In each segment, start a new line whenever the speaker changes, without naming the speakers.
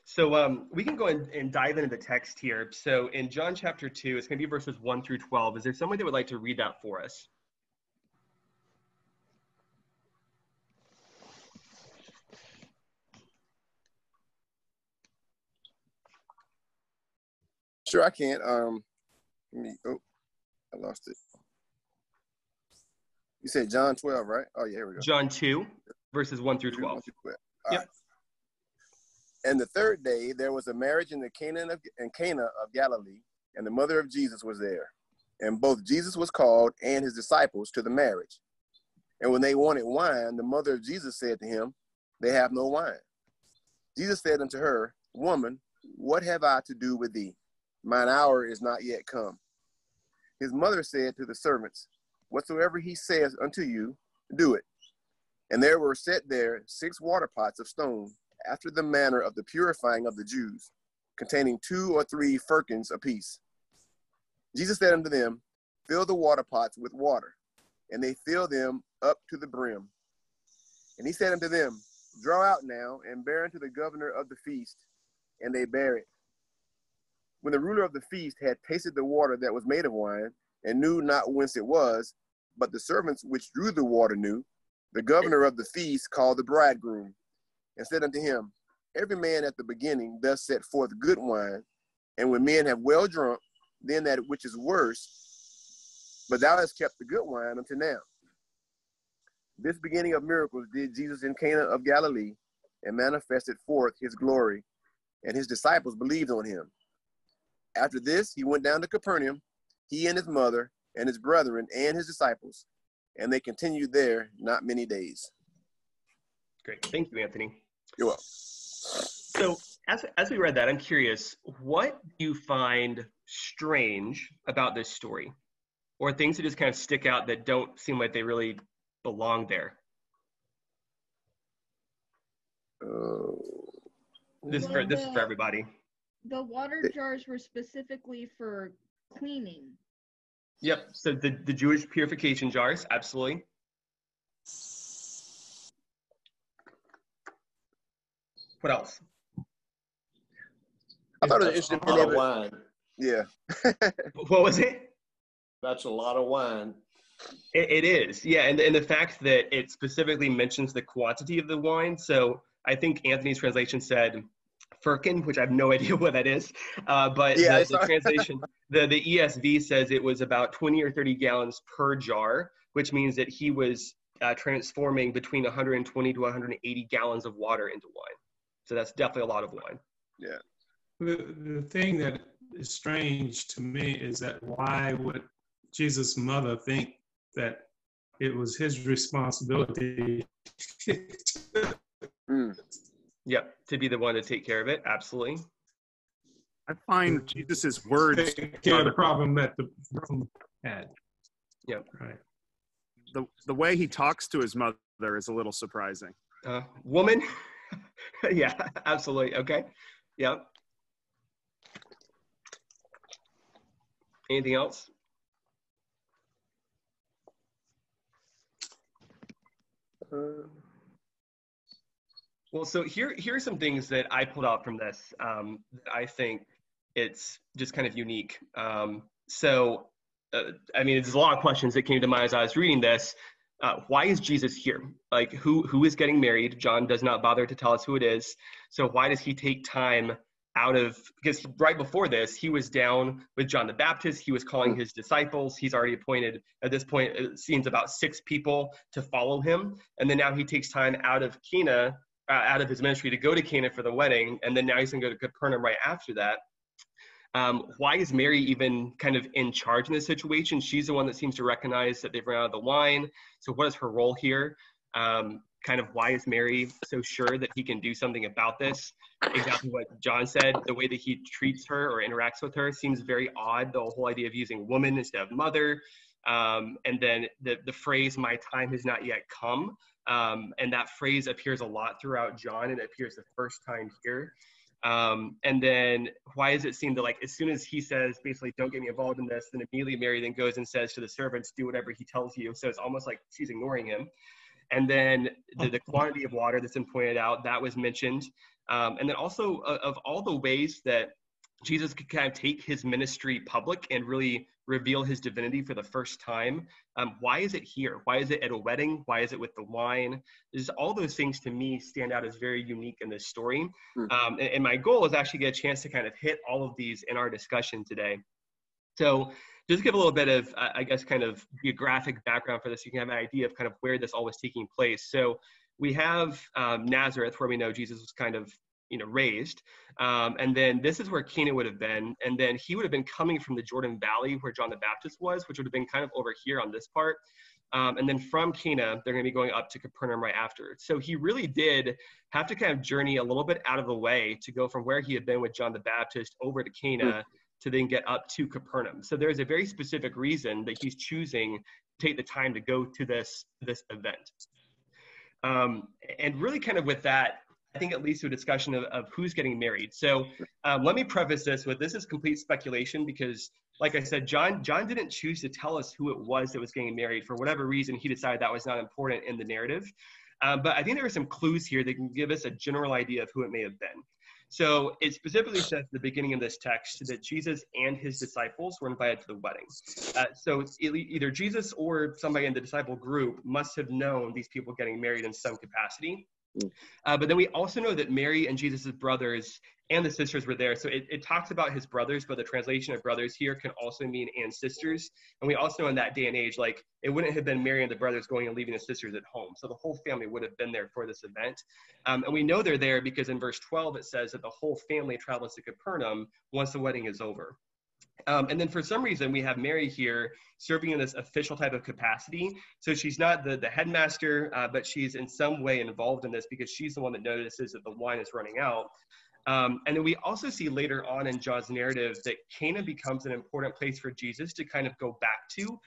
So we can go and dive into the text here. So in John chapter 2, it's going to be verses 1 through 12. Is there someone that would like to read that for us?
Sure, I can. I lost it. You said John 12, right? Oh, yeah, here we go.
John 2, verses 1 through 12.
1 through 12.
Yep.
Right. And the third day, there was a marriage in Cana of Galilee, and the mother of Jesus was there. And both Jesus was called and his disciples to the marriage. And when they wanted wine, the mother of Jesus said to him, "They have no wine." Jesus said unto her, "Woman, what have I to do with thee? Mine hour is not yet come." His mother said to the servants, "Whatsoever he says unto you, do it." And there were set there 6 water pots of stone, after the manner of the purifying of the Jews, containing 2 or 3 firkins apiece. Jesus said unto them, "Fill the water pots with water." And they filled them up to the brim. And he said unto them, "Draw out now, and bear unto the governor of the feast." And they bare it. When the ruler of the feast had tasted the water that was made of wine, and knew not whence it was, but the servants which drew the water knew, the governor of the feast called the bridegroom, and said unto him, "Every man at the beginning does set forth good wine, and when men have well drunk, then that which is worse. But thou hast kept the good wine until now." This beginning of miracles did Jesus in Cana of Galilee, and manifested forth his glory, and his disciples believed on him. After this, he went down to Capernaum, he and his mother, and his brethren, and his disciples, and they continued there not many days.
Great. Thank you, Anthony.
You're welcome.
So as we read that, I'm curious, what do you find strange about this story? Or things that just kind of stick out that don't seem like they really belong there? This is for everybody.
The water jars were specifically for cleaning.
Yep. So the Jewish purification jars, absolutely. What else?
I thought it was interesting.
A lot of wine.
Yeah.
What was it?
That's a lot of wine.
It is, yeah, and the fact that it specifically mentions the quantity of the wine. So I think Anthony's translation said firkin, which I have no idea what that is. But yeah, the translation, the ESV says it was about 20 or 30 gallons per jar, which means that he was transforming between 120 to 180 gallons of water into wine. So that's definitely a lot of wine.
Yeah.
The thing that is strange to me is that why would Jesus' mother think that it was his responsibility
Yep, to be the one to take care of it, absolutely.
I find Jesus's words
take care of the problem that the person had.
Yep.
Right.
The way he talks to his mother is a little surprising.
Woman? Yeah, absolutely. Okay. Yep. Anything else? Well, so here are some things that I pulled out from this. I think it's just kind of unique. I mean, there's a lot of questions that came to mind as I was reading this. Why is Jesus here? Like, who is getting married? John does not bother to tell us who it is. So why does he take time out of, because right before this, he was down with John the Baptist. He was calling his disciples. He's already appointed, at this point, it seems about 6 people to follow him. And then now he takes time out of Cana, out of his ministry to go to Cana for the wedding. And then now he's going to go to Capernaum right after that. Why is Mary even kind of in charge in this situation? She's the one that seems to recognize that they've run out of the wine. So what is her role here? Kind of why is Mary so sure that he can do something about this? Exactly what John said, the way that he treats her or interacts with her seems very odd. The whole idea of using woman instead of mother. And then the phrase, "my time has not yet come." And that phrase appears a lot throughout John, and it appears the first time here. And then why does it seem that, like, as soon as he says, basically, don't get me involved in this, then immediately Mary then goes and says to the servants, do whatever he tells you. So it's almost like she's ignoring him. And then the quantity of water that's been pointed out, that was mentioned. And then also of all the ways that Jesus could kind of take his ministry public and really reveal his divinity for the first time. Why is it here? Why is it at a wedding? Why is it with the wine? There's all those things to me stand out as very unique in this story. And my goal is actually get a chance to kind of hit all of these in our discussion today. So just give a little bit of, I guess, kind of geographic background for this. So you can have an idea of kind of where this all was taking place. So we have Nazareth, where we know Jesus was kind of raised. And then this is where Cana would have been. And then he would have been coming from the Jordan Valley where John the Baptist was, which would have been kind of over here on this part. And then from Cana, they're going to be going up to Capernaum right after. So he really did have to kind of journey a little bit out of the way to go from where he had been with John the Baptist over to Cana to then get up to Capernaum. So there's a very specific reason that he's choosing to take the time to go to this event. And really kind of with that, I think it leads to a discussion of who's getting married. So let me preface this with, this is complete speculation because, like I said, John didn't choose to tell us who it was that was getting married. For whatever reason, he decided that was not important in the narrative. But I think there are some clues here that can give us a general idea of who it may have been. So it specifically says at the beginning of this text that Jesus and his disciples were invited to the wedding. So either Jesus or somebody in the disciple group must have known these people getting married in some capacity. But then we also know that Mary and Jesus' brothers and the sisters were there. So it talks about his brothers, but the translation of brothers here can also mean and sisters. And we also know in that day and age, like it wouldn't have been Mary and the brothers going and leaving the sisters at home. So the whole family would have been there for this event. And we know they're there because in verse 12, it says that the whole family travels to Capernaum once the wedding is over. And then for some reason, we have Mary here serving in this official type of capacity. So she's not the headmaster, but she's in some way involved in this because she's the one that notices that the wine is running out. And then we also see later on in John's narrative that Cana becomes an important place for Jesus to kind of go back to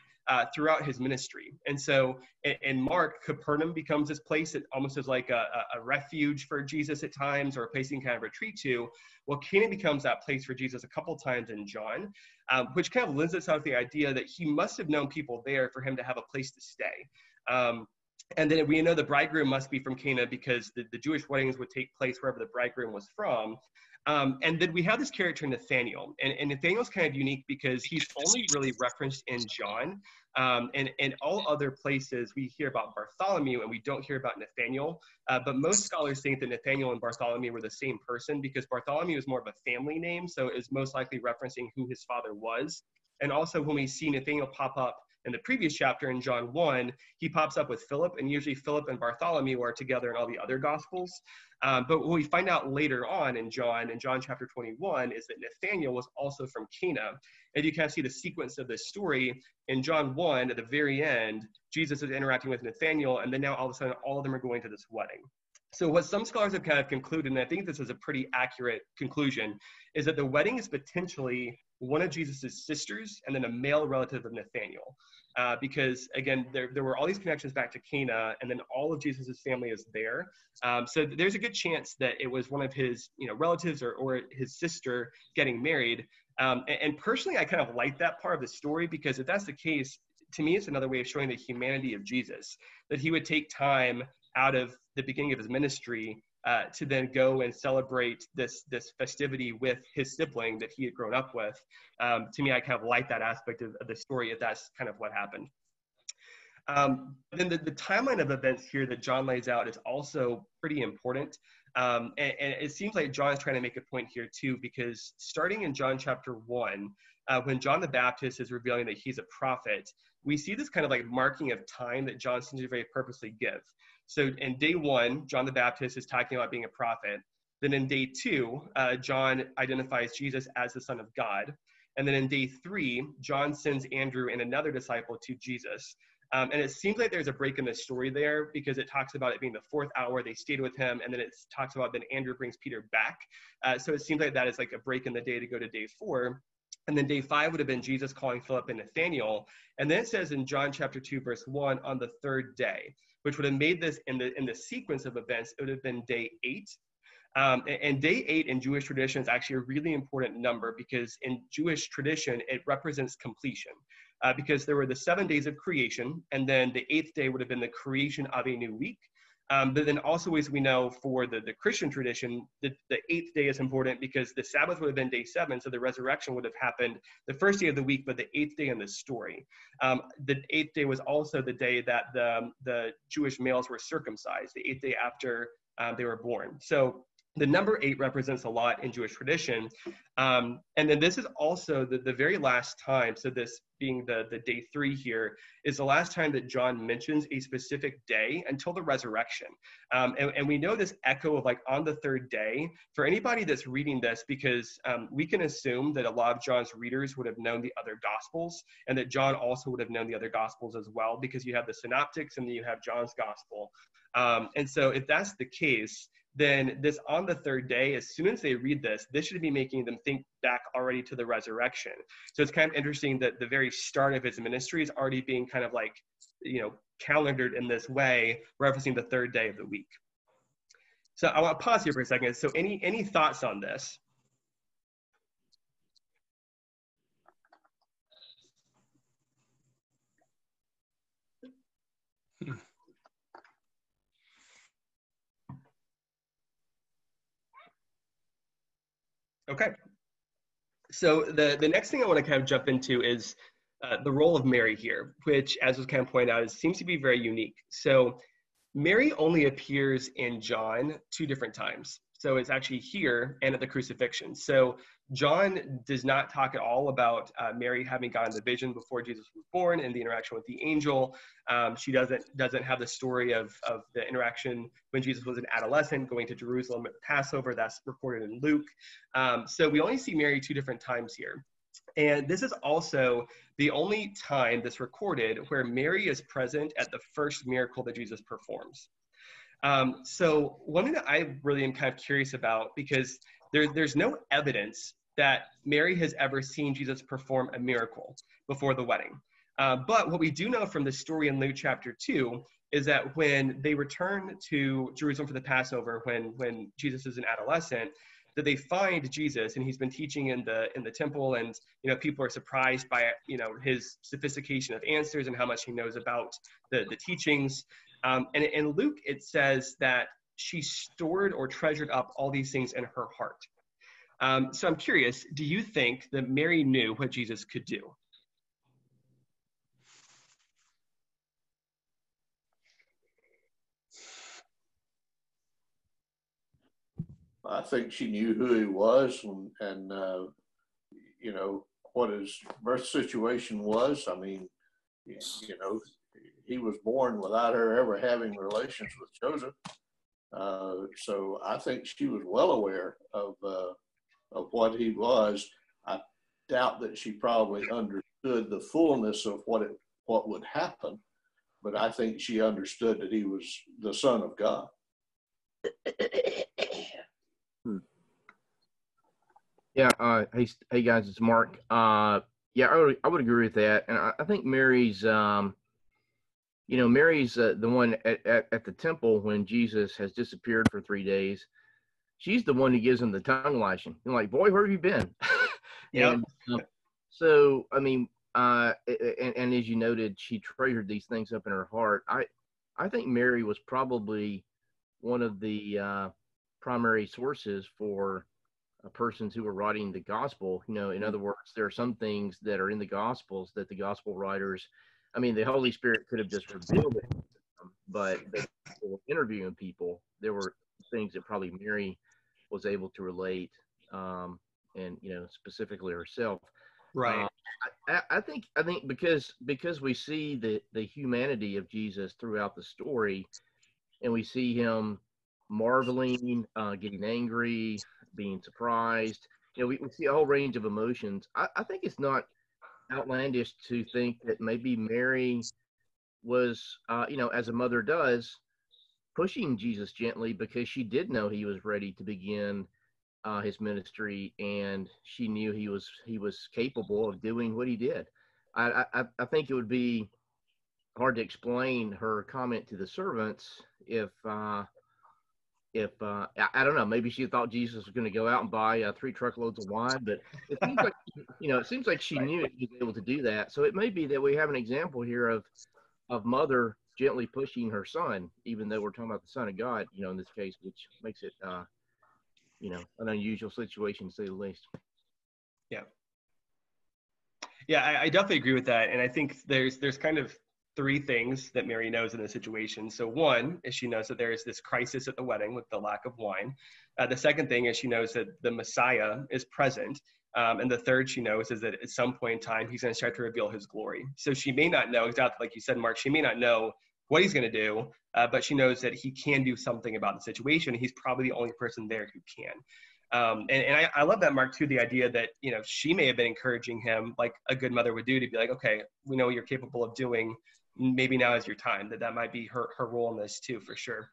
throughout his ministry. And so in Mark, Capernaum becomes this place that almost is like a refuge for Jesus at times, or a place he can kind of retreat to. Well, Cana becomes that place for Jesus a couple times in John, which kind of lends itself to the idea that he must have known people there for him to have a place to stay. And then we know the bridegroom must be from Cana because the Jewish weddings would take place wherever the bridegroom was from. And then we have this character Nathaniel, and Nathaniel's kind of unique because he's only really referenced in John. And in all other places, we hear about Bartholomew and we don't hear about Nathaniel. But most scholars think that Nathaniel and Bartholomew were the same person because Bartholomew is more of a family name, so is most likely referencing who his father was. And also when we see Nathaniel pop up in the previous chapter in John 1, he pops up with Philip, and usually Philip and Bartholomew are together in all the other Gospels. But what we find out later on in John chapter 21, is that Nathaniel was also from Cana. And you kind of see the sequence of this story. In John 1, at the very end, Jesus is interacting with Nathaniel, and then now all of a sudden, all of them are going to this wedding. So what some scholars have kind of concluded, and I think this is a pretty accurate conclusion, is that the wedding is potentially one of Jesus' sisters and then a male relative of Nathaniel. Because again, there were all these connections back to Cana, and then all of Jesus' family is there. So there's a good chance that it was one of his relatives or his sister getting married. And personally, I kind of like that part of the story, because if that's the case, to me, it's another way of showing the humanity of Jesus, that he would take time out of the beginning of his ministry to then go and celebrate this festivity with his sibling that he had grown up with. To me, I kind of like that aspect of the story, if that's kind of what happened. Then the timeline of events here that John lays out is also pretty important. And it seems like John is trying to make a point here too, because starting in John chapter 1, when John the Baptist is revealing that he's a prophet, we see this kind of like marking of time that John seems to very purposely give. So in day 1, John the Baptist is talking about being a prophet. Then in day 2, John identifies Jesus as the Son of God. And then in day 3, John sends Andrew and another disciple to Jesus. And it seems like there's a break in the story there, because it talks about it being the 4th hour, they stayed with him, and then it talks about then Andrew brings Peter back. So it seems like that is like a break in the day to go to day 4. And then day 5 would have been Jesus calling Philip and Nathaniel. And then it says in John chapter 2, verse 1, on the 3rd day, which would have made this in the sequence of events, it would have been day 8. And day 8 in Jewish tradition is actually a really important number, because in Jewish tradition, it represents completion. because there were the 7 days of creation, and then the 8th day would have been the creation of a new week. But then also, as we know, for the Christian tradition, the 8th day is important because the Sabbath would have been day 7, so the resurrection would have happened the first day of the week, but the 8th day in the story. The 8th day was also the day that the Jewish males were circumcised, the 8th day after they were born. So the number 8 represents a lot in Jewish tradition. And then this is also the very last time, so this being the day 3 here, is the last time that John mentions a specific day until the resurrection. And we know this echo of like on the 3rd day for anybody that's reading this, because we can assume that a lot of John's readers would have known the other gospels, and that John also would have known the other gospels as well, because you have the synoptics and then you have John's gospel. And so if that's the case, then this on the 3rd day, as soon as they read this should be making them think back already to the resurrection. So it's kind of interesting that the very start of his ministry is already being kind of like, calendared in this way, referencing the 3rd day of the week. So I want to pause here for a second. So any thoughts on this? Okay. So the next thing I want to kind of jump into is the role of Mary here, which, as was kind of pointed out, seems to be very unique. So Mary only appears in John 2 different times. So it's actually here and at the crucifixion. So John does not talk at all about Mary having gotten the vision before Jesus was born and the interaction with the angel. She doesn't have the story of the interaction when Jesus was an adolescent going to Jerusalem at Passover. That's recorded in Luke. So we only see Mary 2 different times here. And this is also the only time that's recorded where Mary is present at the first miracle that Jesus performs. So one thing that I really am kind of curious about, because there's no evidence that Mary has ever seen Jesus perform a miracle before the wedding. But what we do know from the story in Luke chapter 2 is that when they return to Jerusalem for the Passover, when Jesus is an adolescent, that they find Jesus, and he's been teaching in the temple, and people are surprised by his sophistication of answers and how much he knows about the teachings. And in Luke, it says that she stored or treasured up all these things in her heart. So I'm curious, do you think that Mary knew what Jesus could do?
I think she knew who he was and what his birth situation was. I mean, he was born without her ever having relations with Joseph. So I think she was well aware of what he was. I doubt that she probably understood the fullness of what would happen, but I think she understood that he was the Son of God.
Yeah. Hey guys, it's Mark. Yeah, I would agree with that, and I think Mary's, Mary's the one at the temple when Jesus has disappeared for 3 days. She's the one who gives him the tongue lashing. You're like, boy, where have you been?
Yeah.
So I mean, and as you noted, she treasured these things up in her heart. I think Mary was probably one of the primary sources for persons who were writing the gospel. In other words, there are some things that are in the gospels that the gospel writers, the Holy Spirit could have just revealed it, but they were interviewing people. There were things that probably Mary was able to relate, and specifically herself.
Right.
I think because we see the humanity of Jesus throughout the story, and we see him marveling, getting angry, being surprised. We see a whole range of emotions. I think it's not outlandish to think that maybe Mary was, as a mother does, pushing Jesus gently because she did know he was ready to begin his ministry, and she knew he was capable of doing what he did. I think it would be hard to explain her comment to the servants if if I don't know, maybe she thought Jesus was going to go out and buy 3 truckloads of wine, but it seems like it seems like she knew he was able to do that. So it may be that we have an example here of mother gently pushing her son, even though we're talking about the Son of God, in this case, which makes it an unusual situation to say the least.
Yeah. Yeah, I definitely agree with that. And I think there's kind of 3 things that Mary knows in this situation. So one is she knows that there is this crisis at the wedding with the lack of wine. The second thing is she knows that the Messiah is present. And the third she knows is that at some point in time, he's going to start to reveal his glory. So she may not know exactly, like you said, Mark, she may not know what he's going to do, but she knows that he can do something about the situation. He's probably the only person there who can. And I love that, Mark, too, the idea that, she may have been encouraging him like a good mother would do, to be like, okay, we know what you're capable of doing. Maybe now is your time. That might be her role in this too, for sure.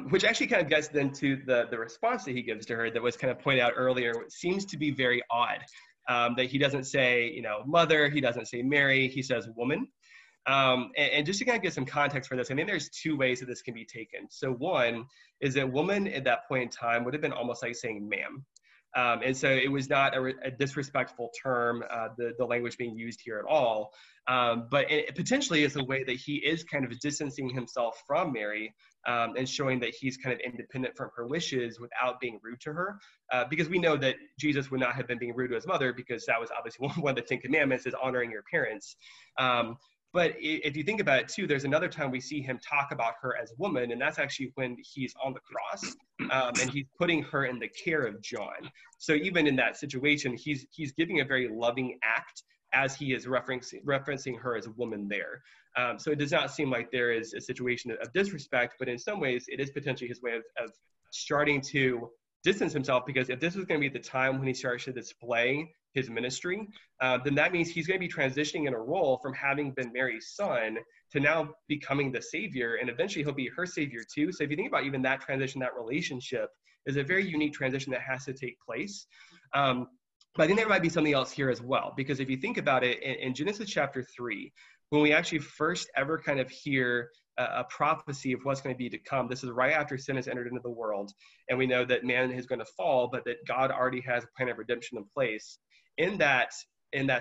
Which actually kind of gets then to the response that he gives to her that was kind of pointed out earlier. It seems to be very odd, that he doesn't say, mother, he doesn't say Mary, he says woman. And just to kind of get some context for this, I think there's 2 ways that this can be taken. So one is that woman at that point in time would have been almost like saying ma'am. And so it was not a disrespectful term, the language being used here at all. But it potentially is a way that he is kind of distancing himself from Mary, and showing that he's kind of independent from her wishes without being rude to her. Because we know that Jesus would not have been being rude to his mother, because that was obviously one of the 10 commandments, is honoring your parents. But if you think about it too, there's another time we see him talk about her as woman, and that's actually when he's on the cross, and he's putting her in the care of John. So even in that situation, he's giving a very loving act as he is referencing her as a woman there. So it does not seem like there is a situation of disrespect, but in some ways it is potentially his way of starting to distance himself, because if this was going to be the time when he starts to display his ministry, then that means he's going to be transitioning in a role from having been Mary's son to now becoming the savior, and eventually he'll be her savior too. So if you think about even that transition, that relationship is a very unique transition that has to take place. But I think there might be something else here as well, because if you think about it, in Genesis chapter 3, when we actually first ever kind of hear a prophecy of what's going to be to come, this is right after sin has entered into the world, and we know that man is going to fall, but that God already has a plan of redemption in place. In that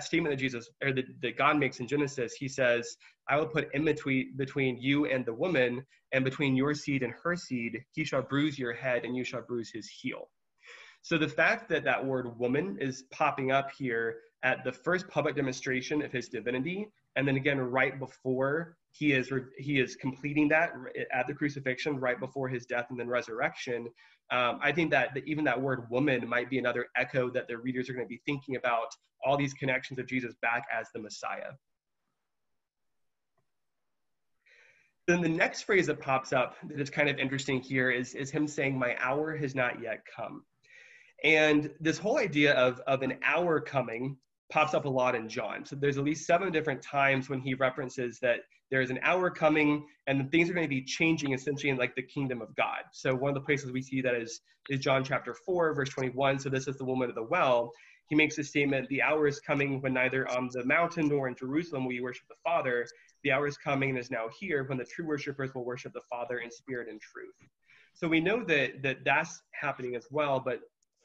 statement that Jesus, or that God makes in Genesis, he says, I will put enmity between you and the woman, and between your seed and her seed. He shall bruise your head, and you shall bruise his heel. So the fact that that word woman is popping up here at the first public demonstration of his divinity, and then again right before he is completing that at the crucifixion, right before his death and then resurrection, I think that even that word woman might be another echo that the readers are going to be thinking about all these connections of Jesus back as the Messiah. Then the next phrase that pops up that is kind of interesting here is him saying, my hour has not yet come. And this whole idea of an hour coming pops up a lot in John. So there's at least 7 different times when he references that there's an hour coming and things are going to be changing essentially in like the kingdom of God. So one of the places we see that is John chapter 4, verse 21. So this is the woman of the well. He makes a statement, the hour is coming when neither on the mountain nor in Jerusalem will you worship the Father. The hour is coming and is now here when the true worshipers will worship the Father in spirit and truth. So we know that that's happening as well, but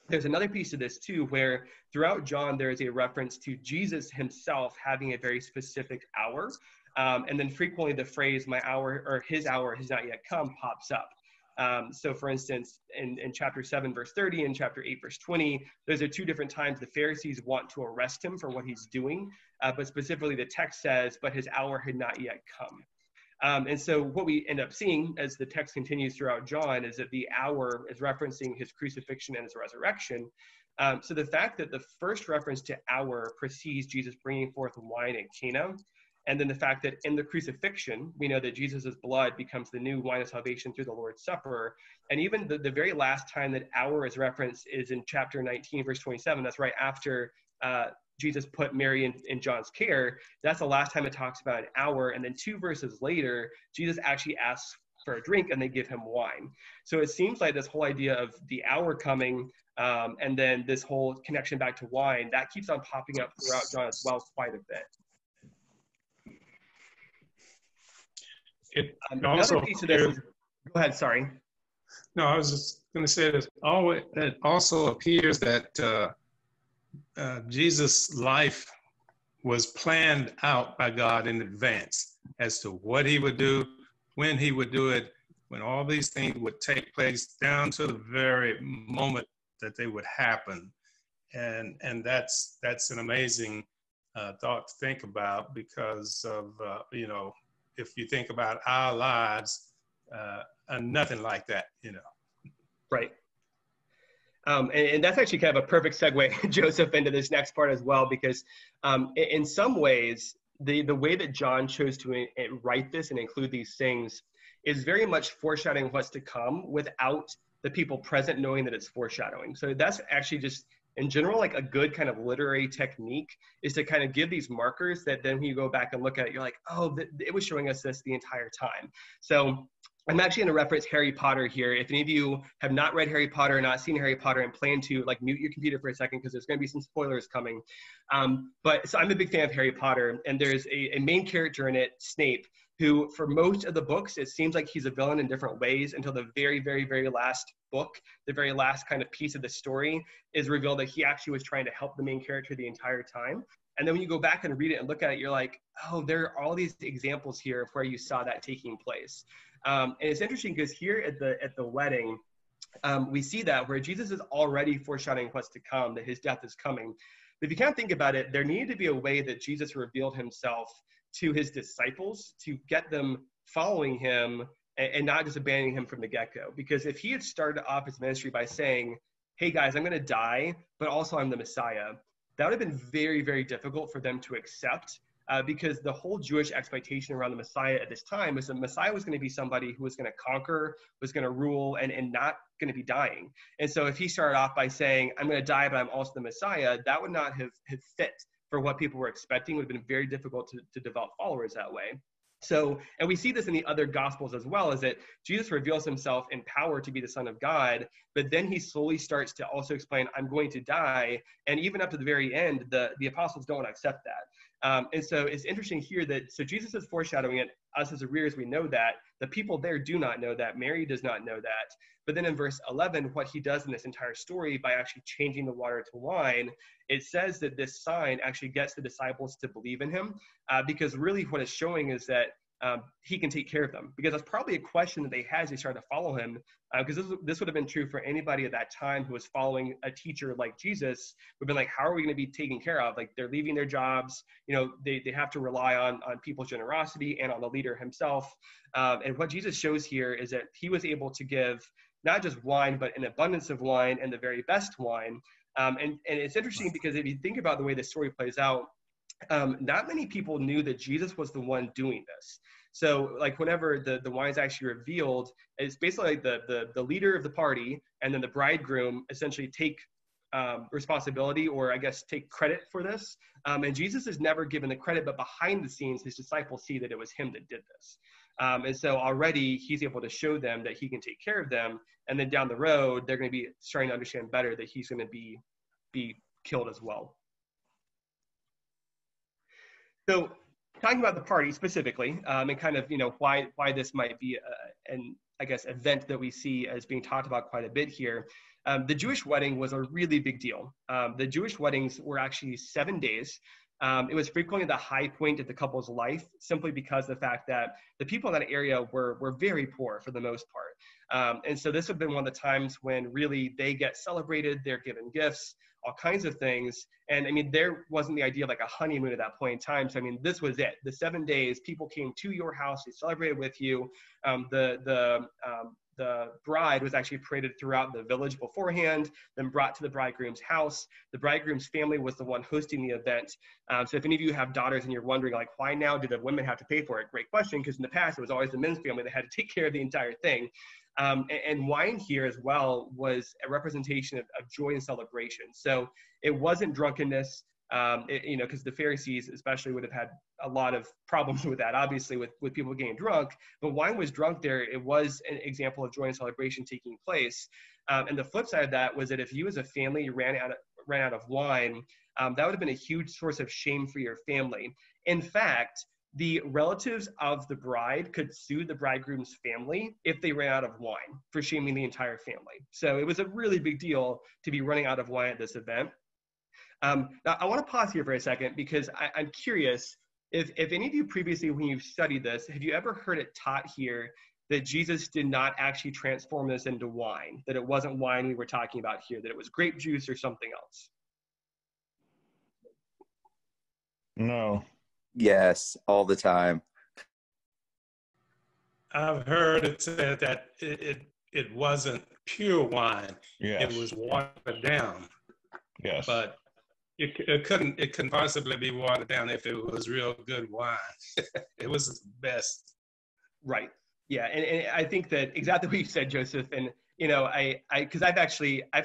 there's another piece of this too, where throughout John, there is a reference to Jesus himself having a very specific hour. And then frequently the phrase, my hour or his hour has not yet come, pops up. So for instance, in chapter 7, verse 30 and chapter 8, verse 20, those are 2 different times the Pharisees want to arrest him for what he's doing. But specifically the text says, but his hour had not yet come. And so what we end up seeing as the text continues throughout John is that the hour is referencing his crucifixion and his resurrection. So the fact that the first reference to hour precedes Jesus bringing forth wine at Cana, and then the fact that in the crucifixion, we know that Jesus' blood becomes the new wine of salvation through the Lord's Supper. And even the very last time that hour is referenced is in chapter 19, verse 27. That's right after Jesus put Mary in John's care. That's the last time it talks about an hour. And then 2 verses later, Jesus actually asks for a drink and they give him wine. So it seems like this whole idea of the hour coming and then this whole connection back to wine, that keeps on popping up throughout John as well quite a bit.
It
Another piece of this is, go ahead, sorry.
No, I was just going to say that always, it also appears that Jesus' life was planned out by God in advance as to what he would do, when he would do it, when all these things would take place down to the very moment that they would happen. And that's an amazing thought to think about, because of, if you think about our lives, nothing like that,
Right. And that's actually kind of a perfect segue, Joseph, into this next part as well, because in some ways, the way that John chose to write this and include these things is very much foreshadowing what's to come without the people present knowing that it's foreshadowing. So that's actually just, in general, like a good kind of literary technique, is to kind of give these markers that then when you go back and look at it, you're like, oh, it was showing us this the entire time. So I'm actually going to reference Harry Potter here. If any of you have not read Harry Potter or not seen Harry Potter and plan to, like, mute your computer for a second, because there's going to be some spoilers coming. But so I'm a big fan of Harry Potter, and there's a main character in it, Snape, who for most of the books, it seems like he's a villain in different ways until the very, very, very last book, the very last kind of piece of the story is revealed that he actually was trying to help the main character the entire time. And then when you go back and read it and look at it, you're like, oh, there are all these examples here of where you saw that taking place. And it's interesting because here at the wedding, we see that where Jesus is already foreshadowing what's to come, that his death is coming. But if you kind of think about it, there needed to be a way that Jesus revealed himself to his disciples to get them following him and not just abandoning him from the get-go. Because if he had started off his ministry by saying, hey guys, I'm going to die, but also I'm the Messiah, that would have been very, very difficult for them to accept. Because the whole Jewish expectation around the Messiah at this time was the Messiah was going to be somebody who was going to conquer, was going to rule, and not going to be dying. And so if he started off by saying, I'm going to die, but I'm also the Messiah, that would not have fit for what people were expecting. It would have been very difficult to develop followers that way. So, and we see this in the other gospels as well, is that Jesus reveals himself in power to be the Son of God, but then he slowly starts to also explain, I'm going to die. And even up to the very end, the apostles don't want to accept that. And so it's interesting here that, so Jesus is foreshadowing it. Us as readers, we know that. The people there do not know that. Mary does not know that. But then in verse 11, what he does in this entire story by actually changing the water to wine, it says that this sign actually gets the disciples to believe in him, because really what it's showing is that he can take care of them. Because that's probably a question that they had as they started to follow him, because this would have been true for anybody at that time who was following a teacher like Jesus, would have been like, how are we going to be taken care of? Like, they're leaving their jobs, they have to rely on people's generosity and on the leader himself. And what Jesus shows here is that he was able to give not just wine, but an abundance of wine, and the very best wine. And it's interesting because if you think about the way the story plays out, not many people knew that Jesus was the one doing this. So like whenever the wine is actually revealed, it's basically like the leader of the party and then the bridegroom essentially take responsibility, or I guess take credit for this. And Jesus is never given the credit, but behind the scenes, his disciples see that it was him that did this. And so already he's able to show them that he can take care of them. And then down the road, they're going to be starting to understand better that he's going to be killed as well. So talking about the party specifically, and kind of, why this might be an, I guess, event that we see as being talked about quite a bit here. The Jewish wedding was a really big deal. The Jewish weddings were actually 7 days. It was frequently the high point of the couple's life, simply because of the fact that the people in that area were very poor for the most part. And so this would have been one of the times when really they get celebrated, they're given gifts, all kinds of things. And I mean, there wasn't the idea of like a honeymoon at that point in time. So I mean, this was it. The 7 days, people came to your house, they celebrated with you. The bride was actually paraded throughout the village beforehand, then brought to the bridegroom's house. The bridegroom's family was the one hosting the event. So if any of you have daughters and you're wondering, like, why now do the women have to pay for it? Great question, because in the past, it was always the men's family that had to take care of the entire thing. And wine here as well was a representation of joy and celebration. So it wasn't drunkenness, because the Pharisees especially would have had a lot of problems with that, obviously, with people getting drunk. But wine was drunk there. It was an example of joy and celebration taking place. And the flip side of that was that if you as a family ran out of wine, that would have been a huge source of shame for your family. In fact, the relatives of the bride could sue the bridegroom's family if they ran out of wine for shaming the entire family. So it was a really big deal to be running out of wine at this event. Now, I want to pause here for a second because I'm curious if any of you previously, when you've studied this, have you ever heard it taught here that Jesus did not actually transform this into wine, that it wasn't wine we were talking about here, that it was grape juice or something else?
No.
Yes, all the time.
I've heard it said that it wasn't pure wine.
Yes.
It was watered down.
Yes.
But it couldn't possibly be watered down if it was real good wine. It was the best.
Right. Yeah. And I think that exactly what you said, Joseph. And, you know, because I've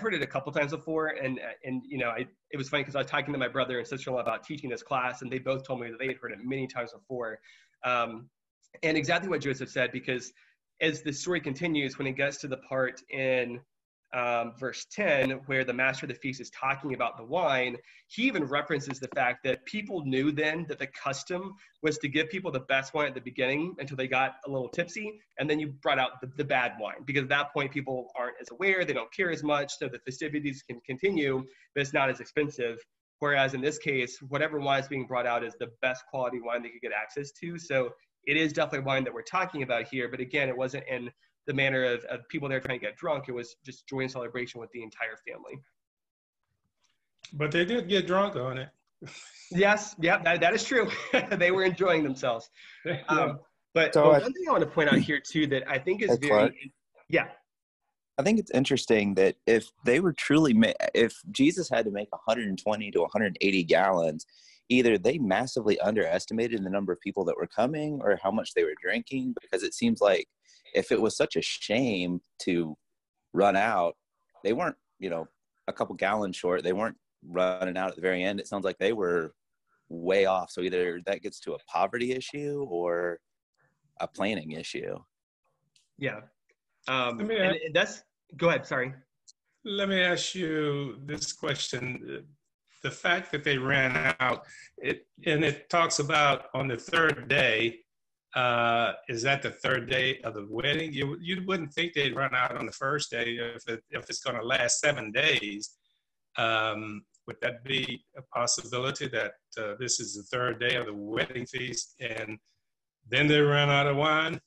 heard it a couple times before. And you know, it was funny because I was talking to my brother and sister-in-law about teaching this class, and they both told me that they had heard it many times before. And exactly what Joseph said, because as the story continues, when it gets to the part in verse 10, where the master of the feast is talking about the wine, he even references the fact that people knew then that the custom was to give people the best wine at the beginning until they got a little tipsy, and then you brought out the bad wine, because at that point people aren't as aware, they don't care as much, so the festivities can continue, but it's not as expensive. Whereas in this case, whatever wine is being brought out is the best quality wine they could get access to. So it is definitely wine that we're talking about here, but again, it wasn't in the manner of people there trying to get drunk. It was just joy and celebration with the entire family.
But they did get drunk on it.
Yes, yeah, that is true. They were enjoying themselves. But
So
one thing I want to point out here too that I think is
Hey,
very,
Clark.
yeah,
I think it's interesting that if they were truly, if Jesus had to make 120 to 180 gallons, either they massively underestimated the number of people that were coming or how much they were drinking, because it seems like if it was such a shame to run out, they weren't, you know, a couple gallons short. They weren't running out at the very end. It sounds like they were way off. So either that gets to a poverty issue or a planning issue.
yeah. And that's, go ahead, sorry.
Let me ask you this question. The fact that they ran out, it talks about on the third day, is that the third day of the wedding? You wouldn't think they'd run out on the first day if it's going to last 7 days. Would that be a possibility that this is the third day of the wedding feast and then they ran out of wine?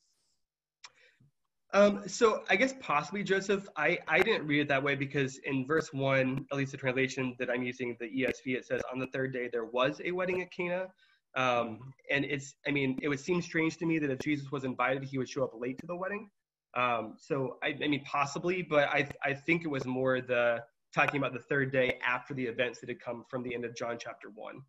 So I guess possibly, Joseph, I didn't read it that way, because in verse 1, at least the translation that I'm using, the ESV, it says, on the third day there was a wedding at Cana. And it would seem strange to me that if Jesus was invited, he would show up late to the wedding. So I mean, possibly, but I think it was more talking about the third day after the events that had come from the end of John chapter 1.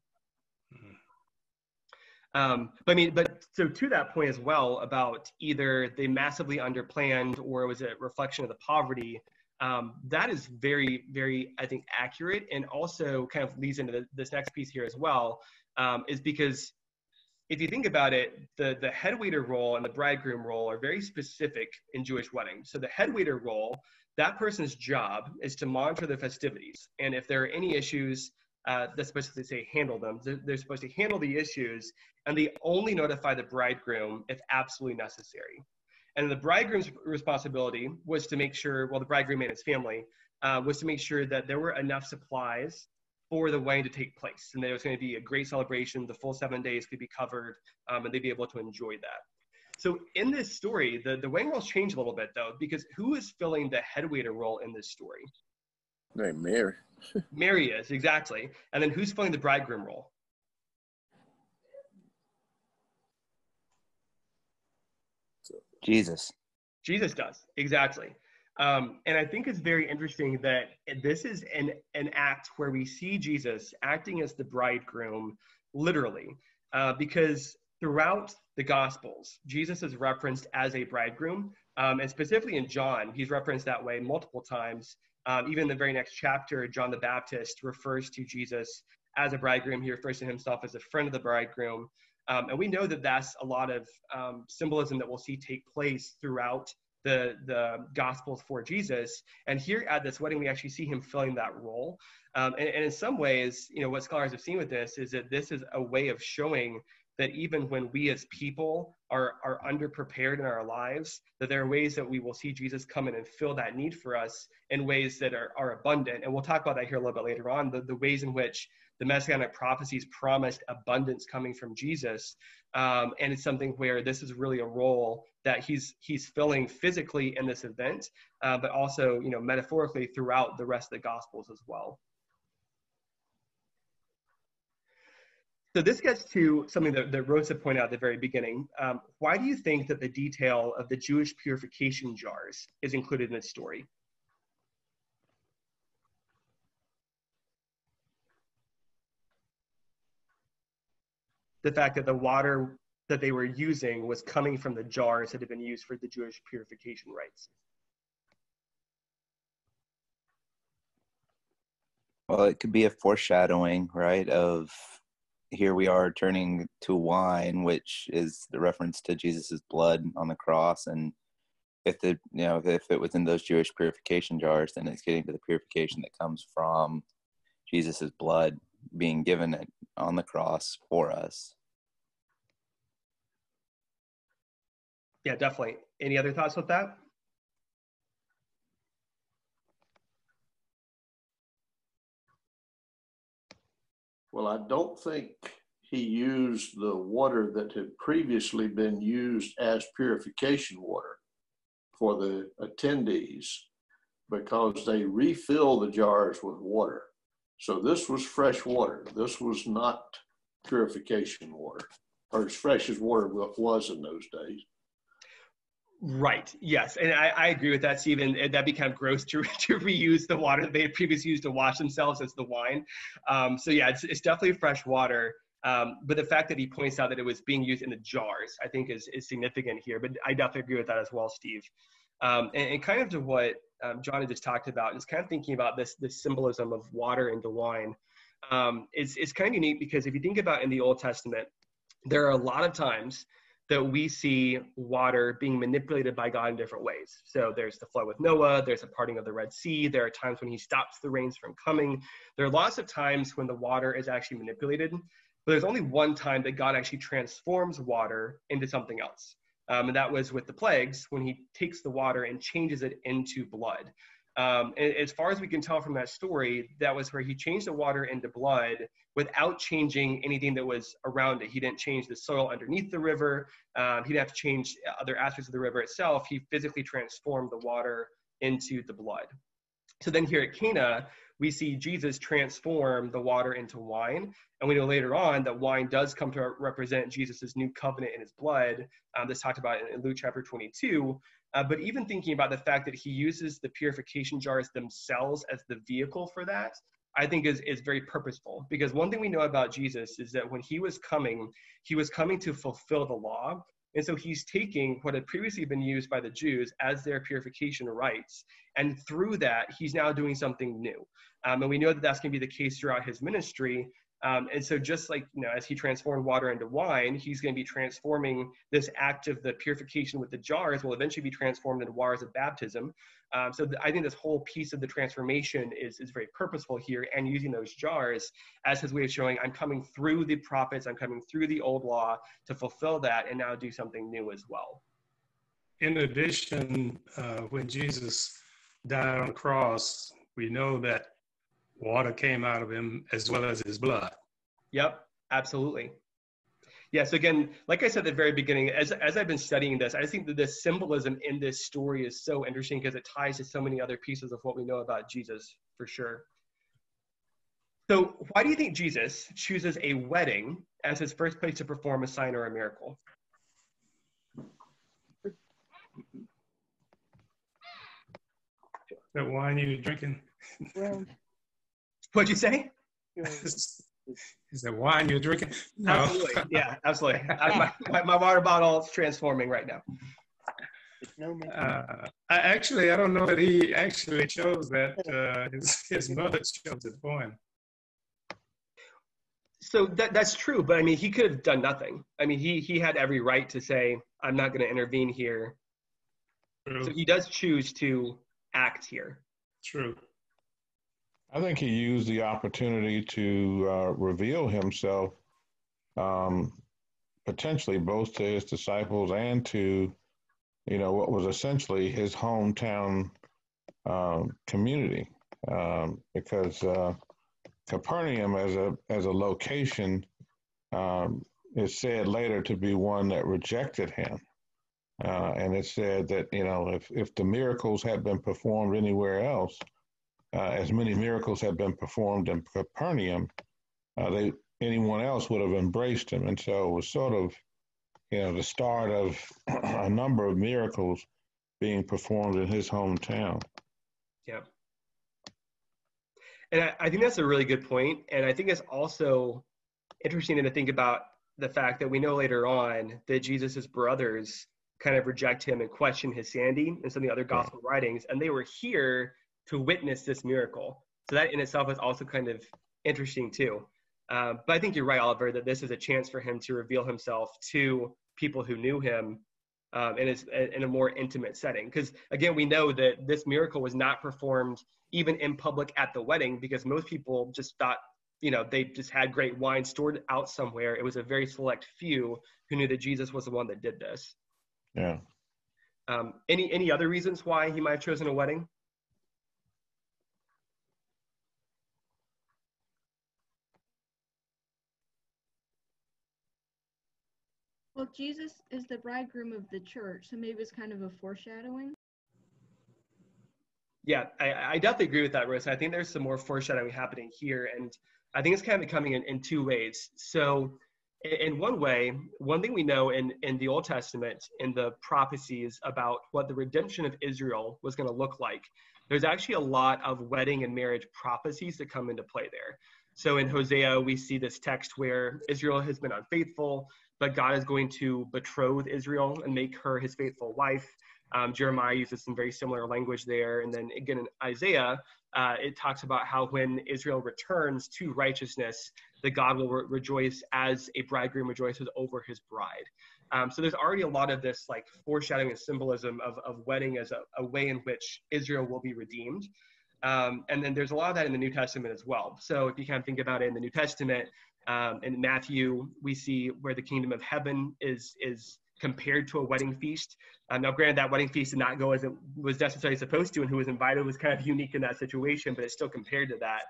But so to that point as well, about either they massively underplanned or it was a reflection of the poverty, that is very, very, I think, accurate, and also kind of leads into this next piece here as well, is because if you think about it, the head waiter role and the bridegroom role are very specific in Jewish weddings. So the head waiter role, that person's job is to monitor the festivities, and if there are any issues, they're supposed to say handle them. They're supposed to handle the issues, and they only notify the bridegroom if absolutely necessary. And the bridegroom's responsibility was to make sure, well, the bridegroom and his family, was to make sure that there were enough supplies for the wedding to take place, and that it was going to be a great celebration. The full 7 days could be covered, and they'd be able to enjoy that. So in this story, the wedding roles change a little bit, though, because who is filling the head waiter role in this story?
Mary.
Mary is, exactly. And then who's filling the bridegroom role?
Jesus.
Jesus does, exactly. And I think it's very interesting that this is an act where we see Jesus acting as the bridegroom, literally, because throughout the Gospels, Jesus is referenced as a bridegroom, and specifically in John, he's referenced that way multiple times. Even in the very next chapter, John the Baptist refers to Jesus as a bridegroom. He refers to himself as a friend of the bridegroom. And we know that that's a lot of symbolism that we'll see take place throughout the Gospels for Jesus. And here at this wedding, we actually see him filling that role. And in some ways, you know, what scholars have seen with this is that this is a way of showing that even when we as people are underprepared in our lives, that there are ways that we will see Jesus come in and fill that need for us in ways that are abundant. And we'll talk about that here a little bit later on, the ways in which the Messianic prophecies promised abundance coming from Jesus. And it's something where this is really a role that he's filling physically in this event, but also, metaphorically throughout the rest of the Gospels as well. So this gets to something that Rosa pointed out at the very beginning. Why do you think that the detail of the Jewish purification jars is included in this story? The fact that the water that they were using was coming from the jars that had been used for the Jewish purification rites.
Well, it could be a foreshadowing, right, of here we are turning to wine, which is the reference to Jesus's blood on the cross. And if it was in those Jewish purification jars, then it's getting to the purification that comes from Jesus's blood being given on the cross for us.
Yeah, definitely. Any other thoughts with that?
Well, I don't think he used the water that had previously been used as purification water for the attendees, because they refill the jars with water. So this was fresh water. This was not purification water, or as fresh as water was in those days. Right.
Yes. And I agree with that, Steve. And that'd be kind of gross to reuse the water that they had previously used to wash themselves as the wine. So yeah, it's definitely fresh water. But the fact that he points out that it was being used in the jars, I think is significant here. But I definitely agree with that as well, Steve. And kind of to what John had just talked about, is kind of thinking about this symbolism of water into wine. It's kind of unique because if you think about in the Old Testament, there are a lot of times that we see water being manipulated by God in different ways. So there's the flood with Noah, there's a parting of the Red Sea, there are times when he stops the rains from coming. There are lots of times when the water is actually manipulated, but there's only one time that God actually transforms water into something else. And that was with the plagues, when he takes the water and changes it into blood. And as far as we can tell from that story, that was where he changed the water into blood without changing anything that was around it. He didn't change the soil underneath the river. He didn't have to change other aspects of the river itself. He physically transformed the water into the blood. So then here at Cana, we see Jesus transform the water into wine. And we know later on that wine does come to represent Jesus' new covenant in his blood. This talked about in Luke chapter 22. But even thinking about the fact that he uses the purification jars themselves as the vehicle for that, I think is very purposeful. Because one thing we know about Jesus is that when he was coming to fulfill the law. And so he's taking what had previously been used by the Jews as their purification rites. And through that, he's now doing something new. And we know that that's going to be the case throughout his ministry. And so just like, as he transformed water into wine, he's going to be transforming this act of the purification with the jars will eventually be transformed into waters of baptism. So I think this whole piece of the transformation is very purposeful here, and using those jars as his way of showing I'm coming through the prophets, I'm coming through the old law to fulfill that and now do something new as well.
In addition, when Jesus died on the cross, we know that water came out of him as well as his blood.
Yep, absolutely. Yes, again, like I said at the very beginning, as I've been studying this, I think that the symbolism in this story is so interesting because it ties to so many other pieces of what we know about Jesus, for sure. So why do you think Jesus chooses a wedding as his first place to perform a sign or a miracle?
That wine you were drinking?
What'd you say?
Is that wine you're drinking? No.
Absolutely. Yeah, absolutely. My water bottle is transforming right now.
I don't know that he actually chose that. His mother chose it for him.
So that's true, but I mean, he could have done nothing. I mean, he had every right to say, I'm not going to intervene here. True. So he does choose to act here.
True.
I think he used the opportunity to reveal himself potentially both to his disciples and to, what was essentially his hometown community, because Capernaum as a location is said later to be one that rejected him. And it said that, if the miracles had been performed anywhere else, as many miracles had been performed in Capernaum, anyone else would have embraced him. And so it was sort of, the start of a number of miracles being performed in his hometown.
Yeah. And I think that's a really good point. And I think it's also interesting to think about the fact that we know later on that Jesus's brothers kind of reject him and question his sanity in some of the other gospel writings. And they were here to witness this miracle. So that in itself is also kind of interesting too. But I think you're right, Oliver, that this is a chance for him to reveal himself to people who knew him in a more intimate setting. Because again, we know that this miracle was not performed even in public at the wedding, because most people just thought, they just had great wine stored out somewhere. It was a very select few who knew that Jesus was the one that did this.
Yeah.
Any other reasons why he might have chosen a wedding?
Well, Jesus is the bridegroom of the church, so maybe it's kind of a foreshadowing.
Yeah, I definitely agree with that, Rosa. I think there's some more foreshadowing happening here, and I think it's kind of coming in two ways. So in one way, one thing we know in the Old Testament, in the prophecies about what the redemption of Israel was going to look like, there's actually a lot of wedding and marriage prophecies that come into play there. So in Hosea, we see this text where Israel has been unfaithful, but God is going to betroth Israel and make her his faithful wife. Jeremiah uses some very similar language there. And then again in Isaiah, it talks about how when Israel returns to righteousness, that God will rejoice as a bridegroom rejoices over his bride. So there's already a lot of this like foreshadowing and symbolism of wedding as a way in which Israel will be redeemed. And then there's a lot of that in the New Testament as well. So if you kind of think about it in the New Testament, in Matthew, we see where the kingdom of heaven is compared to a wedding feast. Now, granted, that wedding feast did not go as it was necessarily supposed to, and who was invited was kind of unique in that situation, but it's still compared to that.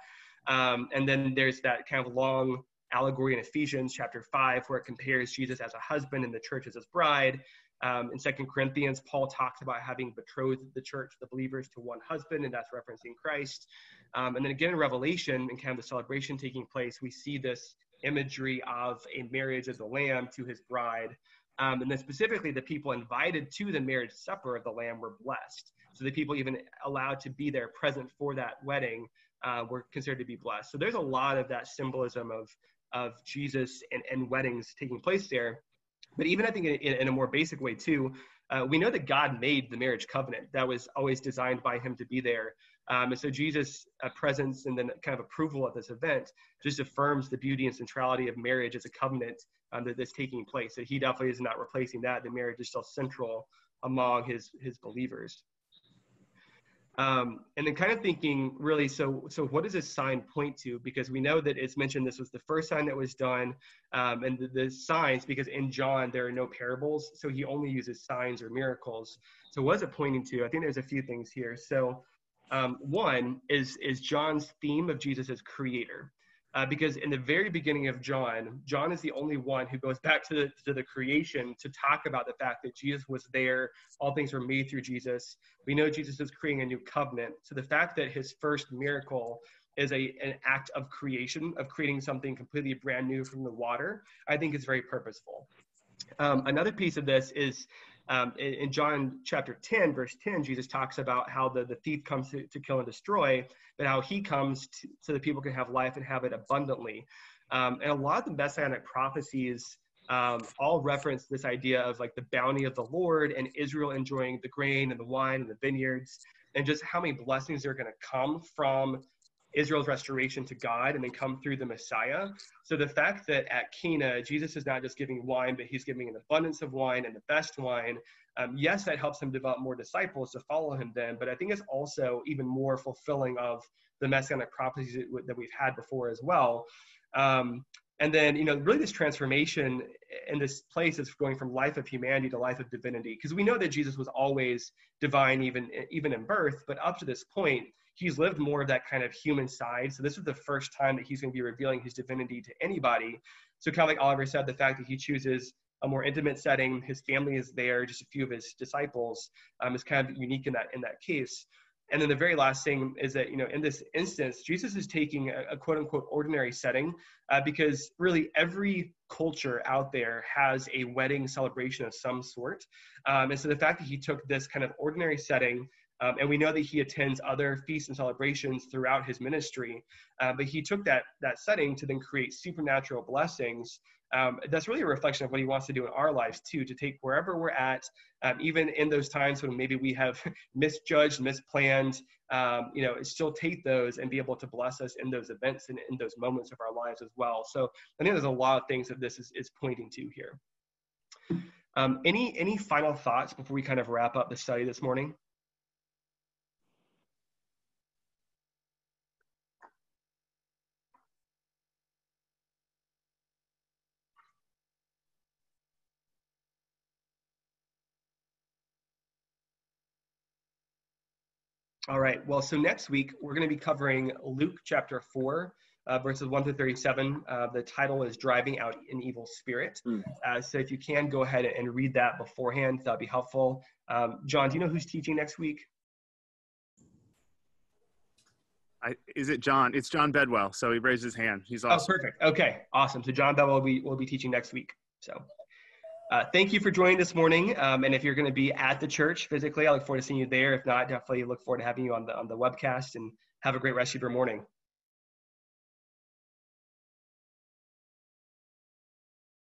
And then there's that kind of long allegory in Ephesians chapter 5, where it compares Jesus as a husband and the church as his bride. In 2 Corinthians, Paul talks about having betrothed the church, the believers, to one husband, and that's referencing Christ. And then again in Revelation, and kind of the celebration taking place, we see this imagery of a marriage of the Lamb to his bride. And then specifically, the people invited to the marriage supper of the Lamb were blessed. So the people even allowed to be there present for that wedding were considered to be blessed. So there's a lot of that symbolism of Jesus and weddings taking place there. But even I think in a more basic way too, we know that God made the marriage covenant. That was always designed by him to be there. And so Jesus' presence and then kind of approval of this event just affirms the beauty and centrality of marriage as a covenant that's taking place. So he definitely is not replacing that. The marriage is still central among his believers. And then kind of thinking really, so what does this sign point to? Because we know that it's mentioned this was the first sign that was done, and the signs, because in John there are no parables, so he only uses signs or miracles. So what is it pointing to? I think there's a few things here. So one is John's theme of Jesus as creator. Because in the very beginning of John is the only one who goes back to the creation to talk about the fact that Jesus was there. All things were made through Jesus. We know Jesus is creating a new covenant. So the fact that his first miracle is an act of creation, of creating something completely brand new from the water, I think is very purposeful. Another piece of this is in John chapter 10, verse 10, Jesus talks about how the thief comes to kill and destroy, but how he comes so that people can have life and have it abundantly. And a lot of the messianic prophecies all reference this idea of like the bounty of the Lord and Israel enjoying the grain and the wine and the vineyards, and just how many blessings are going to come from Israel's restoration to God and then come through the Messiah. So the fact that at Cana, Jesus is not just giving wine, but he's giving an abundance of wine and the best wine. Yes, that helps him develop more disciples to follow him then, but I think it's also even more fulfilling of the messianic prophecies that we've had before as well. And then, really this transformation in this place is going from life of humanity to life of divinity. Because we know that Jesus was always divine, even in birth, but up to this point, he's lived more of that kind of human side. So this is the first time that he's going to be revealing his divinity to anybody. So kind of like Oliver said, the fact that he chooses a more intimate setting, his family is there, just a few of his disciples, is kind of unique in that case. And then the very last thing is that, in this instance, Jesus is taking a quote unquote ordinary setting because really every culture out there has a wedding celebration of some sort. And so the fact that he took this kind of ordinary setting, and we know that he attends other feasts and celebrations throughout his ministry, but he took that setting to then create supernatural blessings. That's really a reflection of what he wants to do in our lives too, to take wherever we're at, even in those times when maybe we have misjudged, misplanned, still take those and be able to bless us in those events and in those moments of our lives as well. So I think there's a lot of things that this is pointing to here. Any final thoughts before we kind of wrap up the study this morning? All right, well, so next week, we're going to be covering Luke chapter 4, verses 1 through 37. The title is Driving Out an Evil Spirit. So if you can, go ahead and read that beforehand. That'd be helpful. John, do you know who's teaching next week?
Is it John? It's John Bedwell. So he raised his hand. He's awesome.
Oh, perfect. Okay, awesome. So John Bedwell will be teaching next week. So thank you for joining this morning. And if you're going to be at the church physically, I look forward to seeing you there. If not, definitely look forward to having you on the webcast, and have a great rest of your morning.